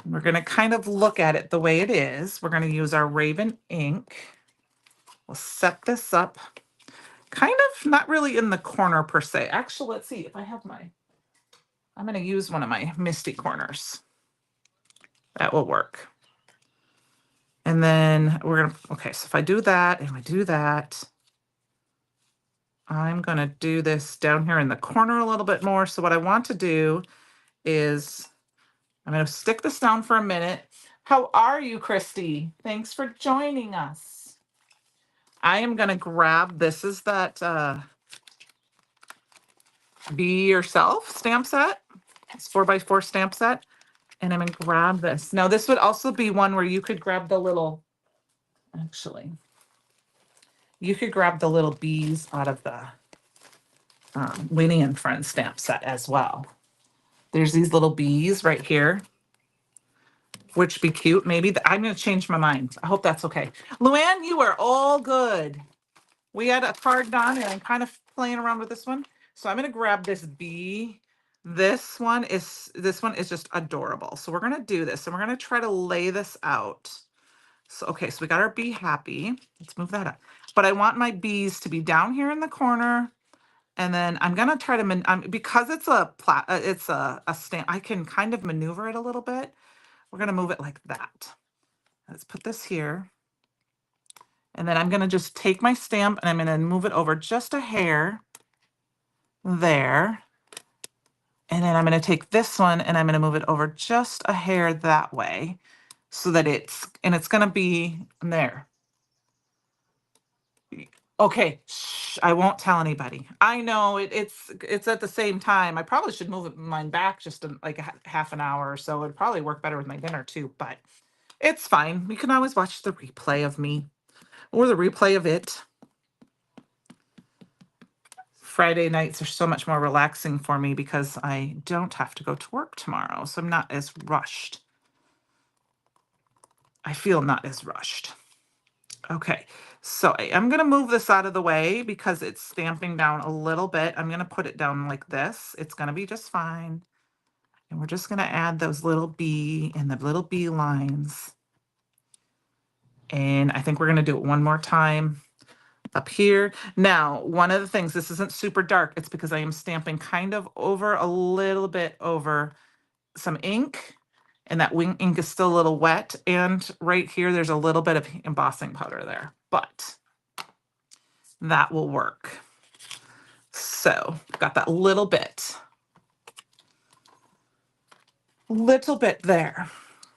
We're going to kind of look at it the way it is. We're going to use our Raven ink. We'll set this up kind of not really in the corner per se. Actually, let's see if I have I'm going to use one of my Misty corners. That will work. And then we're going to, okay, so if I do that and we do that, I'm going to do this down here in the corner a little bit more. So what I want to do is I'm going to stick this down for a minute. How are you, Christy? Thanks for joining us. I am going to grab, this is that Be Yourself stamp set. It's 4x4 stamp set. And I'm going to grab this. Now, this would also be one where you could grab the little, actually, you could grab the little bees out of the Winnie and Friends stamp set as well. There's these little bees right here, which be cute. Maybe I'm going to change my mind. I hope that's okay. Luann, you are all good. We had a card done, and I'm kind of playing around with this one. So I'm going to grab this bee. This one is just adorable. So we're going to do this, and we're going to try to lay this out. So, okay, so we got our Be Happy. Let's move that up. But I want my bees to be down here in the corner. And then I'm going to try to, because it's a stamp, I can kind of maneuver it a little bit. We're going to move it like that. Let's put this here. And then I'm going to just take my stamp and I'm going to move it over just a hair there. And then I'm going to take this one and I'm going to move it over just a hair that way so that it's going to be there. Okay, shh, I won't tell anybody. I know it's at the same time. I probably should move mine back just like half an hour or so. It'd probably work better with my dinner too, but it's fine. We can always watch the replay of me or the replay of it. Friday nights are so much more relaxing for me because I don't have to go to work tomorrow, so I'm not as rushed. I feel not as rushed. Okay, so I'm going to move this out of the way because it's stamping down a little bit. I'm going to put it down like this. It's going to be just fine. And we're just going to add those little bee and the little bee lines. And I think we're going to do it one more time up here. Now, one of the things, this isn't super dark. It's because I am stamping kind of over a little bit over some ink, and that wing ink is still a little wet. And right here, there's a little bit of embossing powder there, but that will work. So got that little bit there.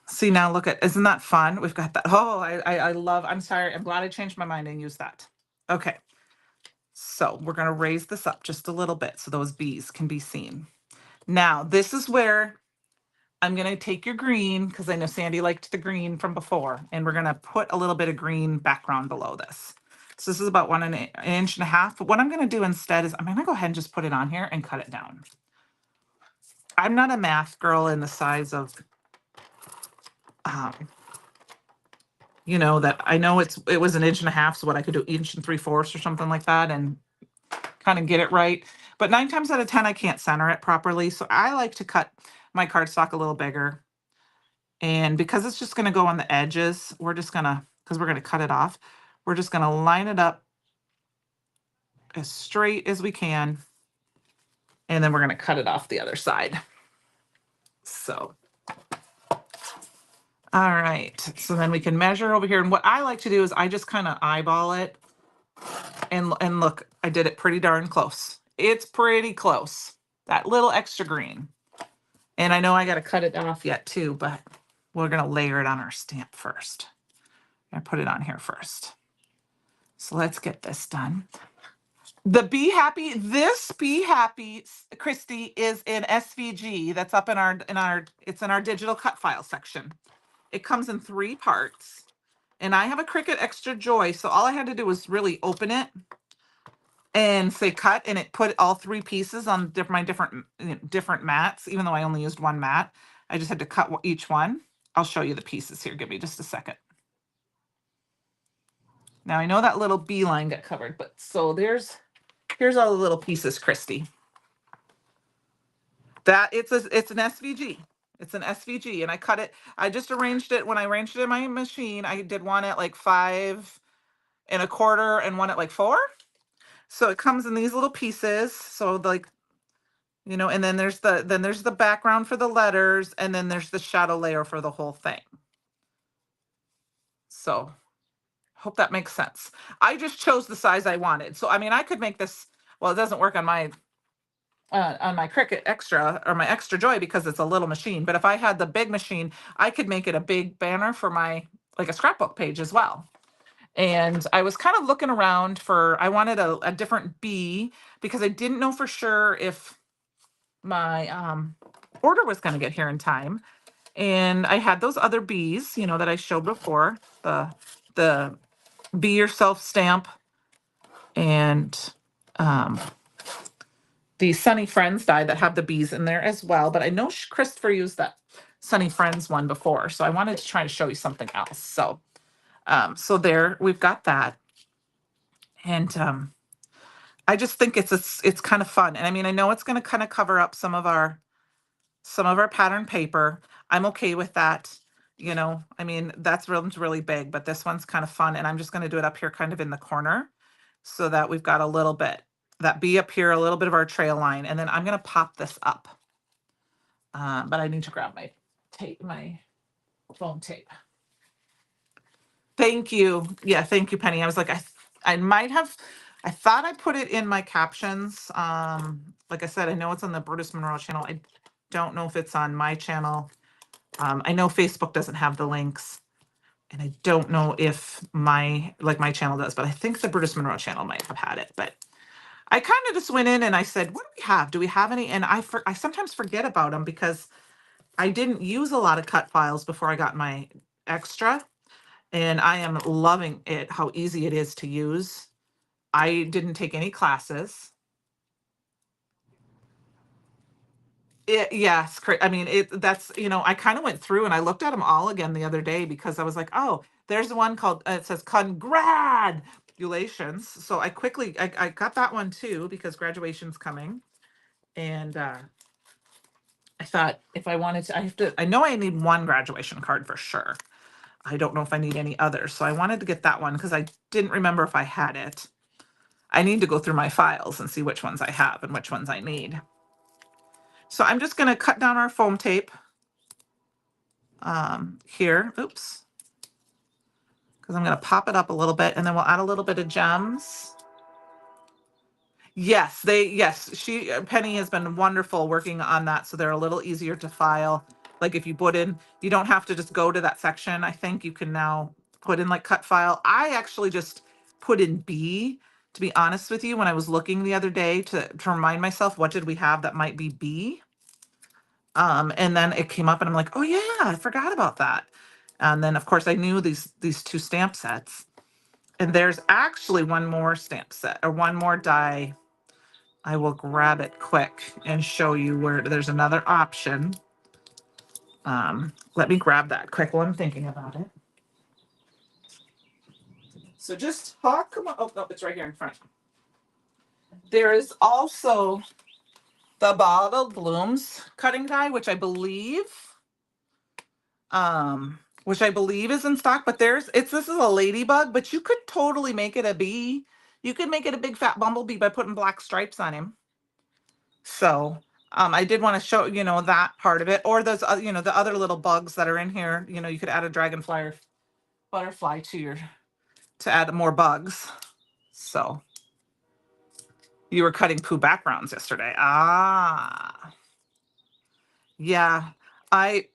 See, now look at, isn't that fun? We've got that. Oh, I love, I'm sorry. I'm glad I changed my mind and used that. Okay. So we're going to raise this up just a little bit so those bees can be seen. Now, this is where I'm going to take your green, because I know Sandy liked the green from before, and we're going to put a little bit of green background below this. So this is about 1.5 inches. But what I'm going to do instead is I'm going to go ahead and just put it on here and cut it down. I'm not a math girl in the size of, you know, that I know it was 1.5 inches, so what I could do 1 3/4 inches or something like that and kind of get it right. But 9 times out of 10, I can't center it properly. So I like to cut my cardstock a little bigger. And because it's just going to go on the edges, we're just going to, because we're going to cut it off, we're just going to line it up as straight as we can. And then we're going to cut it off the other side. So, all right. So then we can measure over here. And what I like to do is I just kind of eyeball it. And look, I did it pretty darn close. It's pretty close. That little extra green. And I know I got to cut it off yet too, but we're going to layer it on our stamp first. I put it on here first. So let's get this done. The Be Happy, this Be Happy, Christy, is in SVG. That's up in it's in our digital cut file section. It comes in 3 parts. And I have a Cricut Extra Joy, so all I had to do was really open it and say cut, and it put all 3 pieces on my different mats, even though I only used 1 mat. I just had to cut each one. I'll show you the pieces here. Give me just a second. Now I know that little bee line got covered, but so here's all the little pieces, Christy. That it's an SVG. It's an SVG, and I cut it. I just arranged it when I arranged it in my machine. I did one at like 5 1/4 and one at like 4. So it comes in these little pieces. So like, you know, and then there's the background for the letters, and then there's the shadow layer for the whole thing. So hope that makes sense. I just chose the size I wanted. So I mean, I could make this, well, it doesn't work on my Cricut Extra or my Extra Joy because it's a little machine. But if I had the big machine, I could make it a big banner for my, like a scrapbook page as well. And I was kind of looking around I wanted a different bee because I didn't know for sure if my order was going to get here in time. And I had those other bees, you know, that I showed before, the Be Yourself stamp and the Sunny Friends die that have the bees in there as well. But I know Christopher used that Sunny Friends one before, so I wanted to try to show you something else. So, so there we've got that, and I just think it's kind of fun. And I mean, I know it's going to kind of cover up some of our pattern paper. I'm okay with that. You know, I mean, that's really big, but this one's kind of fun. And I'm just going to do it up here kind of in the corner so that we've got a little bit, that bee up here, a little bit of our trail line. And then I'm going to pop this up. But I need to grab my tape, my foam tape. Thank you. Yeah, thank you, Penny. I was like, I thought I put it in my captions. Like I said, I know it's on the Brutus Monroe channel. I don't know if it's on my channel. I know Facebook doesn't have the links, and I don't know if my channel does, but I think the Brutus Monroe channel might have had it. But I kind of just went in and I said, what do we have? Do we have any? And I sometimes forget about them because I didn't use a lot of cut files before I got my Extra, and I am loving it, how easy it is to use. I didn't take any classes. Yes, I mean, that's, you know, I kind of went through and I looked at them all again the other day because I was like, oh, there's one called, it says congratulations. So I got that one too because graduation's coming. And I thought if I wanted to, I know I need one graduation card for sure. I don't know if I need any others. So I wanted to get that one because I didn't remember if I had it. I need to go through my files and see which ones I have and which ones I need. So I'm just going to cut down our foam tape here. Oops. Because I'm going to pop it up a little bit and then we'll add a little bit of gems. Yes, Penny has been wonderful working on that. So they're a little easier to file. Like if you put in, you don't have to just go to that section. I think you can now put in like cut file. I actually just put in B, to be honest with you, when I was looking the other day to remind myself, what did we have that might be B? And then it came up and I'm like, oh yeah, I forgot about that. And then of course I knew these two stamp sets. And there's actually one more stamp set or one more die. I will grab it quick and show you where there's another option. Let me grab that quick while I'm thinking about it. So just talk. Come on. Oh, no, it's right here in front. There is also the Bottled Blooms cutting die, which I believe is in stock, but this is a ladybug, but you could totally make it a bee. You could make it a big fat bumblebee by putting black stripes on him. So I did want to show, that part of it, or those, the other little bugs that are in here. You could add a dragonfly or butterfly to add more bugs. So you were cutting poo backgrounds yesterday. Ah, yeah. I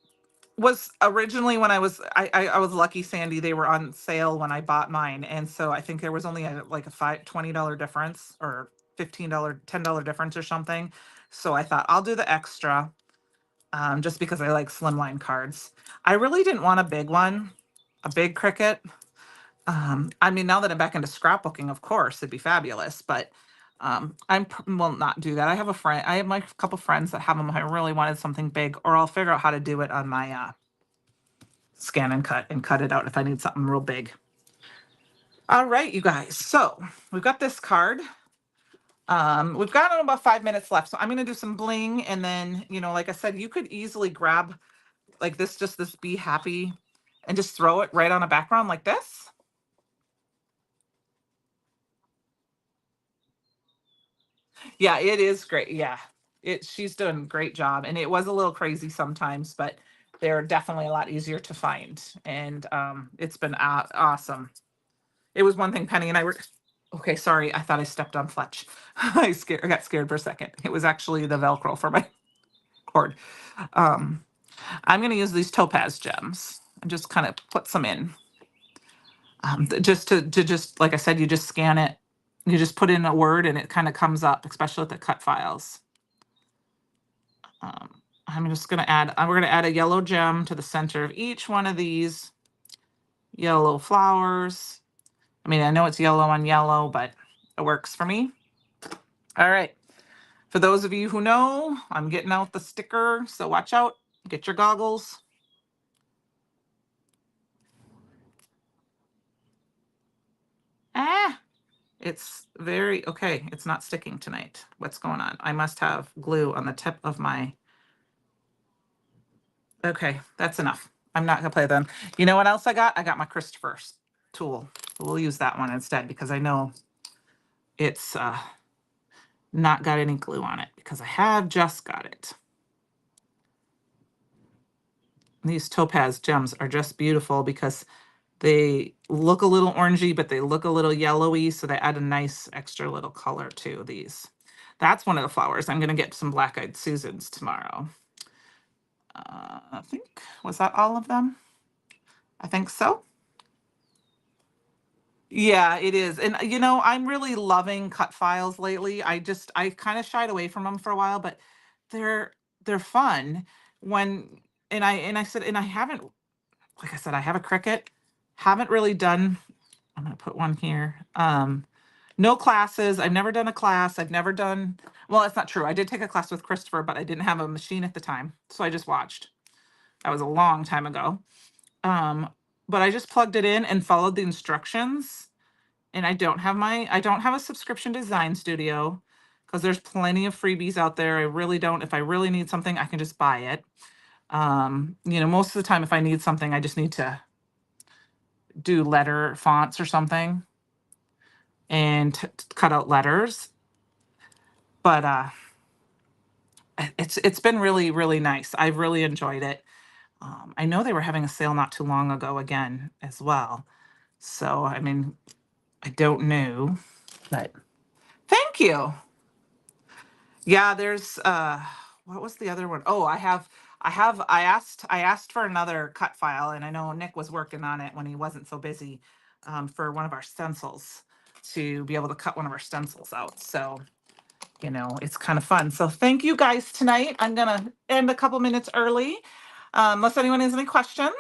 was originally, when I was lucky, Sandy, they were on sale when I bought mine. And so I think there was only like a $20 difference or $15, $10 difference or something. So I thought I'll do the extra. Just because I like slimline cards. I really didn't want a big one, a big Cricut. I mean, now that I'm back into scrapbooking, of course, it'd be fabulous, but will not do that. I have my couple friends that have them. I really wanted something big, or I'll figure out how to do it on my scan and cut it out if I need something real big. All right, you guys. So we've got this card. We've got about 5 minutes left. So I'm going to do some bling. And then, like I said, you could easily grab like this, just this Be Happy, and just throw it right on a background like this. Yeah, it is great. Yeah, she's doing a great job. And it was a little crazy sometimes, but they're definitely a lot easier to find. And it's been awesome. It was one thing Penny and I were, okay, sorry, I thought I stepped on Fletch. I got scared for a second. It was actually the Velcro for my cord. I'm going to use these topaz gems and just kind of put some in. Just to just, like I said, you just scan it. You just put in a word and it kind of comes up, especially with the cut files. I'm just going to we're going to add a yellow gem to the center of each one of these yellow flowers. I mean, I know it's yellow on yellow, but it works for me. All right. For those of you who know, I'm getting out the sticker, so watch out. Get your goggles. It's very, okay, it's not sticking tonight. What's going on? I must have glue on the tip of my, okay, that's enough. I'm not gonna play them. You know what else I got? I got my Christopher's tool. We'll use that one instead because I know it's not got any glue on it because I have just got it. These topaz gems are just beautiful because they look a little orangey, but they look a little yellowy, so they add a nice extra little color to these. That's one of the flowers. I'm going to get some black-eyed Susans tomorrow. I think, was that all of them? I think so. Yeah, it is. And I'm really loving cut files lately. I kind of shied away from them for a while, but they're fun when, and I said, and I haven't, like I said, I have a Cricut, haven't really done, I'm going to put one here. No classes. I've never done a class. I've never done, well, that's not true. I did take a class with Christopher, but I didn't have a machine at the time. So I just watched. That was a long time ago. But I just plugged it in and followed the instructions. And I don't have a subscription to Design Studio because there's plenty of freebies out there. I really don't. If I really need something, I can just buy it. Most of the time, if I need something, I just need to do letter fonts or something and cut out letters. But it's been really, really nice. I've really enjoyed it. I know they were having a sale not too long ago again as well. So, I mean, I don't know, but thank you. Yeah, there's what was the other one? Oh, I asked for another cut file, and I know Nick was working on it when he wasn't so busy, for one of our stencils, to be able to cut one of our stencils out. So, it's kind of fun. So thank you guys tonight. I'm gonna end a couple minutes early, unless anyone has any questions.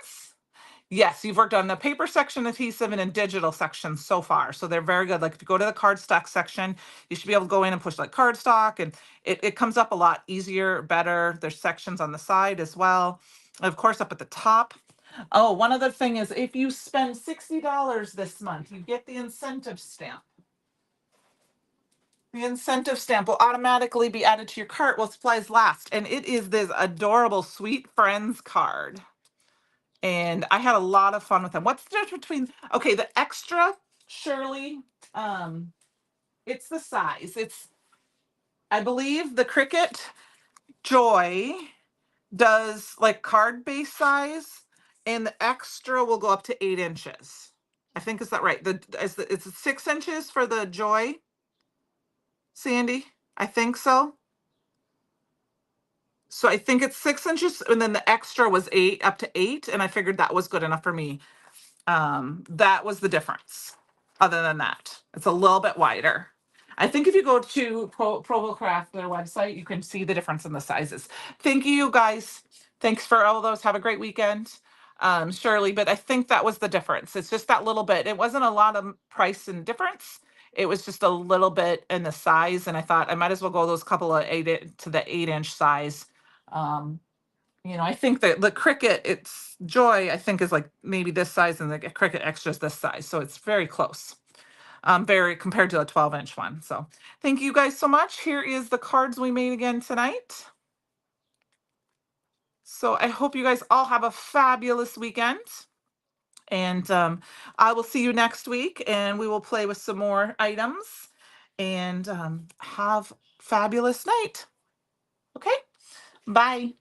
Yes, you've worked on the paper section, adhesive, and in digital section so far. So they're very good. Like if you go to the cardstock section, you should be able to go in and push like cardstock, and it comes up a lot easier, better. There's sections on the side as well. Of course, up at the top. Oh, one other thing is if you spend $60 this month, you get the incentive stamp. The incentive stamp will automatically be added to your cart while supplies last. And it is this adorable Sweet Friends card. And I had a lot of fun with them. What's the difference between, okay, the extra, Shirley, um, it's the size. I believe the Cricut Joy does like card base size, and the extra will go up to 8 inches. I think, is that right? It's 6 inches for the Joy, Sandy? I think so. So I think it's 6 inches, and then the extra was up to 8, and I figured that was good enough for me. That was the difference. Other than that, it's a little bit wider. I think if you go to Provo Craft, their website, you can see the difference in the sizes. Thank you guys. Thanks for all those. Have a great weekend, Shirley. But I think that was the difference. It's just that little bit. It wasn't a lot of price and difference. It was just a little bit in the size, and I thought I might as well go those couple of 8 to the 8 inch size. Um, I think that the Cricut, it's Joy, I think is like maybe this size, and the Cricut Extra is this size. So it's very close, very compared to a 12-inch one. So thank you guys so much. Here is the cards we made again tonight. So I hope you guys all have a fabulous weekend. And I will see you next week, and we will play with some more items, and have fabulous night. Okay, bye.